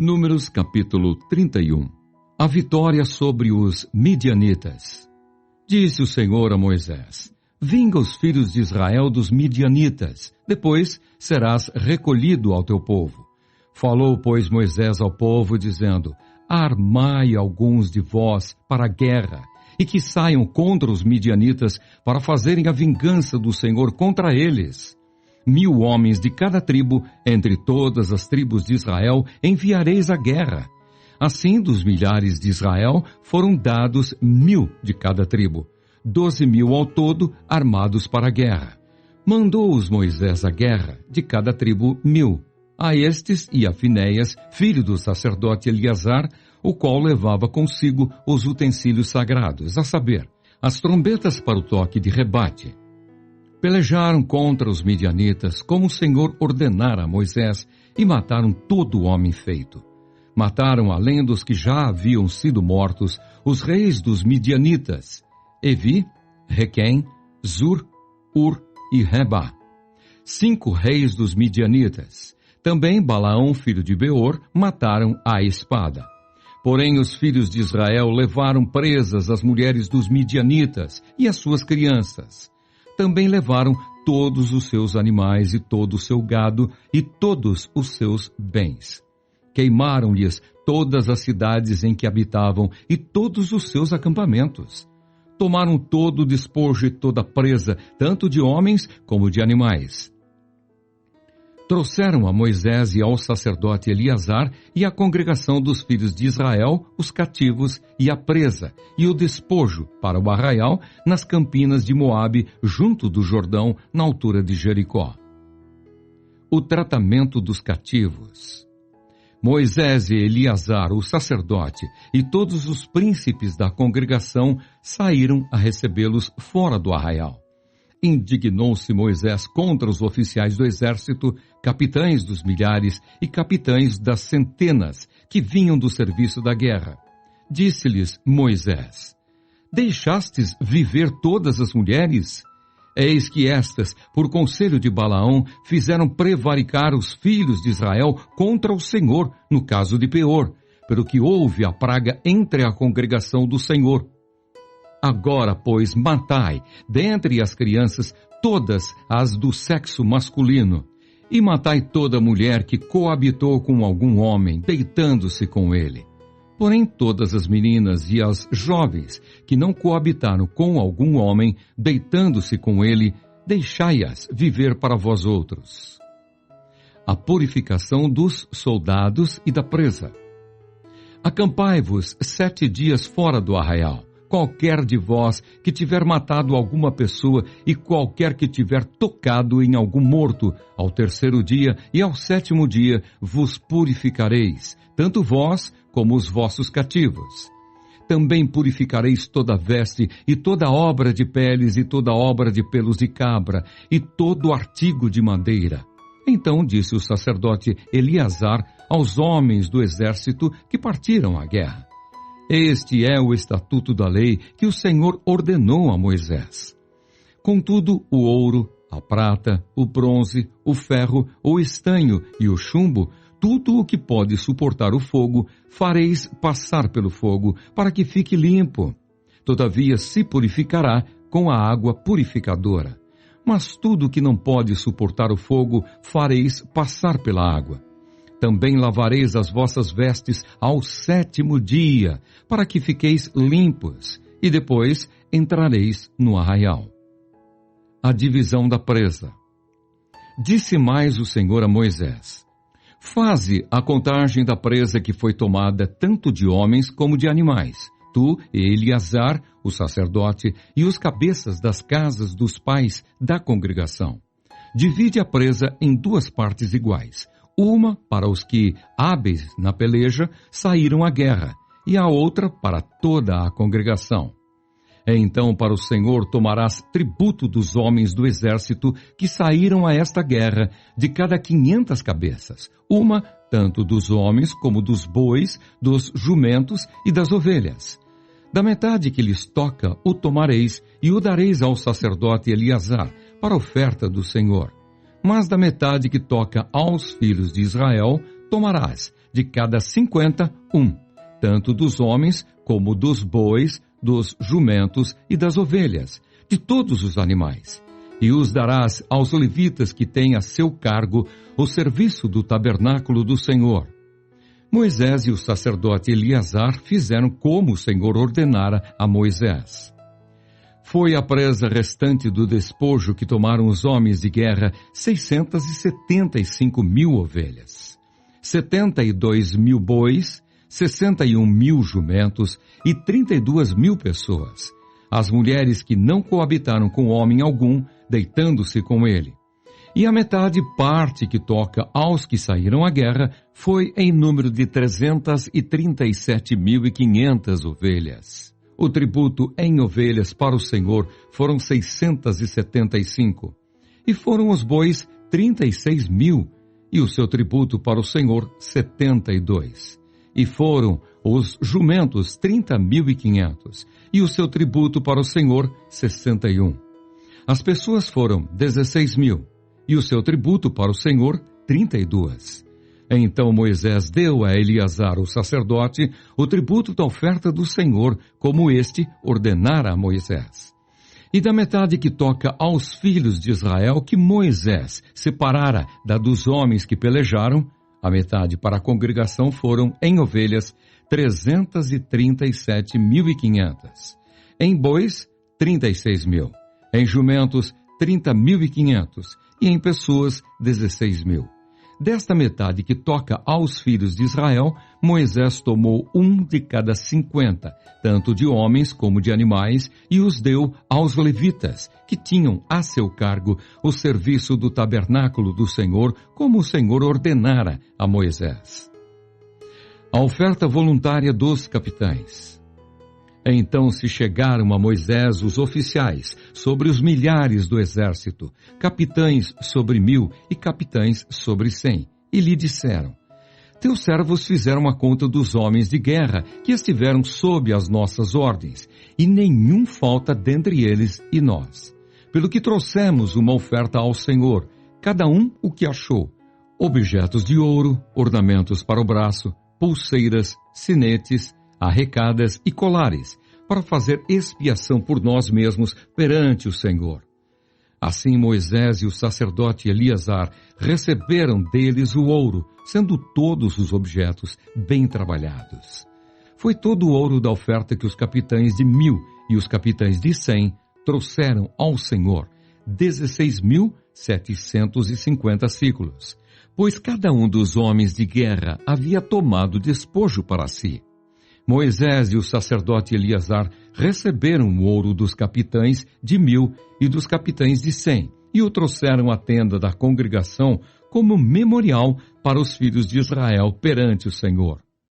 Números capítulo 31. A vitória sobre os midianitas. Disse o Senhor a Moisés: vinga os filhos de Israel dos midianitas, depois serás recolhido ao teu povo. Falou, pois, Moisés ao povo, dizendo: armai alguns de vós para a guerra, e que saiam contra os midianitas para fazerem a vingança do Senhor contra eles. 1000 homens de cada tribo, entre todas as tribos de Israel, enviareis à guerra. Assim, dos milhares de Israel, foram dados 1000 de cada tribo, 12.000 ao todo, armados para a guerra. Mandou-os Moisés à guerra, de cada tribo 1000. A estes e a Finéias, filho do sacerdote Eleazar, o qual levava consigo os utensílios sagrados, a saber, as trombetas para o toque de rebate. Pelejaram contra os midianitas, como o Senhor ordenara a Moisés, e mataram todo o homem feito. Mataram, além dos que já haviam sido mortos, os reis dos midianitas, Evi, Requém, Zur, Ur e Reba. 5 reis dos midianitas. Também Balaão, filho de Beor, mataram à espada. Porém, os filhos de Israel levaram presas as mulheres dos midianitas e as suas crianças. Também levaram todos os seus animais e todo o seu gado e todos os seus bens. Queimaram-lhes todas as cidades em que habitavam e todos os seus acampamentos. Tomaram todo o despojo e toda a presa, tanto de homens como de animais. Trouxeram a Moisés e ao sacerdote Eleazar e à congregação dos filhos de Israel os cativos e a presa e o despojo para o arraial nas campinas de Moabe, junto do Jordão, na altura de Jericó. O tratamento dos cativos. Moisés e Eleazar, o sacerdote, e todos os príncipes da congregação saíram a recebê-los fora do arraial. Indignou-se Moisés contra os oficiais do exército, capitães dos milhares e capitães das centenas que vinham do serviço da guerra. Disse-lhes Moisés: deixastes viver todas as mulheres? Eis que estas, por conselho de Balaão, fizeram prevaricar os filhos de Israel contra o Senhor, no caso de Peor, pelo que houve a praga entre a congregação do Senhor. Agora, pois, matai, dentre as crianças, todas as do sexo masculino, e matai toda mulher que coabitou com algum homem, deitando-se com ele. Porém, todas as meninas e as jovens que não coabitaram com algum homem, deitando-se com ele, deixai-as viver para vós outros. A purificação dos soldados e da presa. Acampai-vos 7 dias fora do arraial. Qualquer de vós que tiver matado alguma pessoa e qualquer que tiver tocado em algum morto, ao 3º dia e ao 7º dia vos purificareis, tanto vós como os vossos cativos. Também purificareis toda veste e toda obra de peles e toda obra de pelos de cabra e todo artigo de madeira. Então disse o sacerdote Eleazar aos homens do exército que partiram à guerra: este é o estatuto da lei que o Senhor ordenou a Moisés. Contudo, o ouro, a prata, o bronze, o ferro, o estanho e o chumbo, tudo o que pode suportar o fogo, fareis passar pelo fogo, para que fique limpo. Todavia se purificará com a água purificadora. Mas tudo o que não pode suportar o fogo, fareis passar pela água. Também lavareis as vossas vestes ao 7º dia, para que fiqueis limpos, e depois entrareis no arraial. A divisão da presa. Disse mais o Senhor a Moisés: faze a contagem da presa que foi tomada tanto de homens como de animais, tu e Eleazar, o sacerdote, e os cabeças das casas dos pais da congregação. Divide a presa em 2 partes iguais, uma para os que, hábeis na peleja, saíram à guerra, e a outra para toda a congregação. Então para o Senhor tomarás tributo dos homens do exército que saíram a esta guerra, de cada 500 cabeças, uma tanto dos homens como dos bois, dos jumentos e das ovelhas. Da metade que lhes toca o tomareis e o dareis ao sacerdote Eleazar, para oferta do Senhor. Mas da metade que toca aos filhos de Israel, tomarás de cada 50 tanto dos homens como dos bois, dos jumentos e das ovelhas, de todos os animais. E os darás aos levitas que têm a seu cargo o serviço do tabernáculo do Senhor. Moisés e o sacerdote Eleazar fizeram como o Senhor ordenara a Moisés. Foi a presa restante do despojo que tomaram os homens de guerra 675.000 ovelhas, 72.000 bois, 61.000 jumentos e 32.000 pessoas, as mulheres que não coabitaram com homem algum, deitando-se com ele. E a metade parte que toca aos que saíram à guerra foi em número de 337.500 ovelhas. O tributo em ovelhas para o Senhor foram 675. E foram os bois 36.000, e o seu tributo para o Senhor 72. E foram os jumentos 30.500, e o seu tributo para o Senhor 61. As pessoas foram 16.000, e o seu tributo para o Senhor 32. Então Moisés deu a Eleazar, o sacerdote, o tributo da oferta do Senhor, como este ordenara a Moisés. E da metade que toca aos filhos de Israel, que Moisés separara da dos homens que pelejaram, a metade para a congregação foram, em ovelhas, 337.500. Em bois, 36.000. Em jumentos, 30.500. E em pessoas, 16.000. Desta metade que toca aos filhos de Israel, Moisés tomou de cada 50, tanto de homens como de animais, e os deu aos levitas, que tinham a seu cargo o serviço do tabernáculo do Senhor, como o Senhor ordenara a Moisés. A oferta voluntária dos capitães. Então se chegaram a Moisés os oficiais sobre os milhares do exército, capitães sobre 1.000 e capitães sobre 100, e lhe disseram: Teus servos fizeram a conta dos homens de guerra que estiveram sob as nossas ordens, e nenhum falta dentre eles e nós. Pelo que trouxemos uma oferta ao Senhor, cada um o que achou: objetos de ouro, ornamentos para o braço, pulseiras, sinetes, arrecadas e colares, para fazer expiação por nós mesmos perante o Senhor. Assim Moisés e o sacerdote Eleazar receberam deles o ouro, sendo todos os objetos bem trabalhados. Foi todo o ouro da oferta que os capitães de 1.000 e os capitães de 100 trouxeram ao Senhor, 16.750 ciclos, pois cada um dos homens de guerra havia tomado despojo para si. Moisés e o sacerdote Eleazar receberam o ouro dos capitães de 1.000 e dos capitães de 100, e o trouxeram à tenda da congregação como memorial para os filhos de Israel perante o Senhor.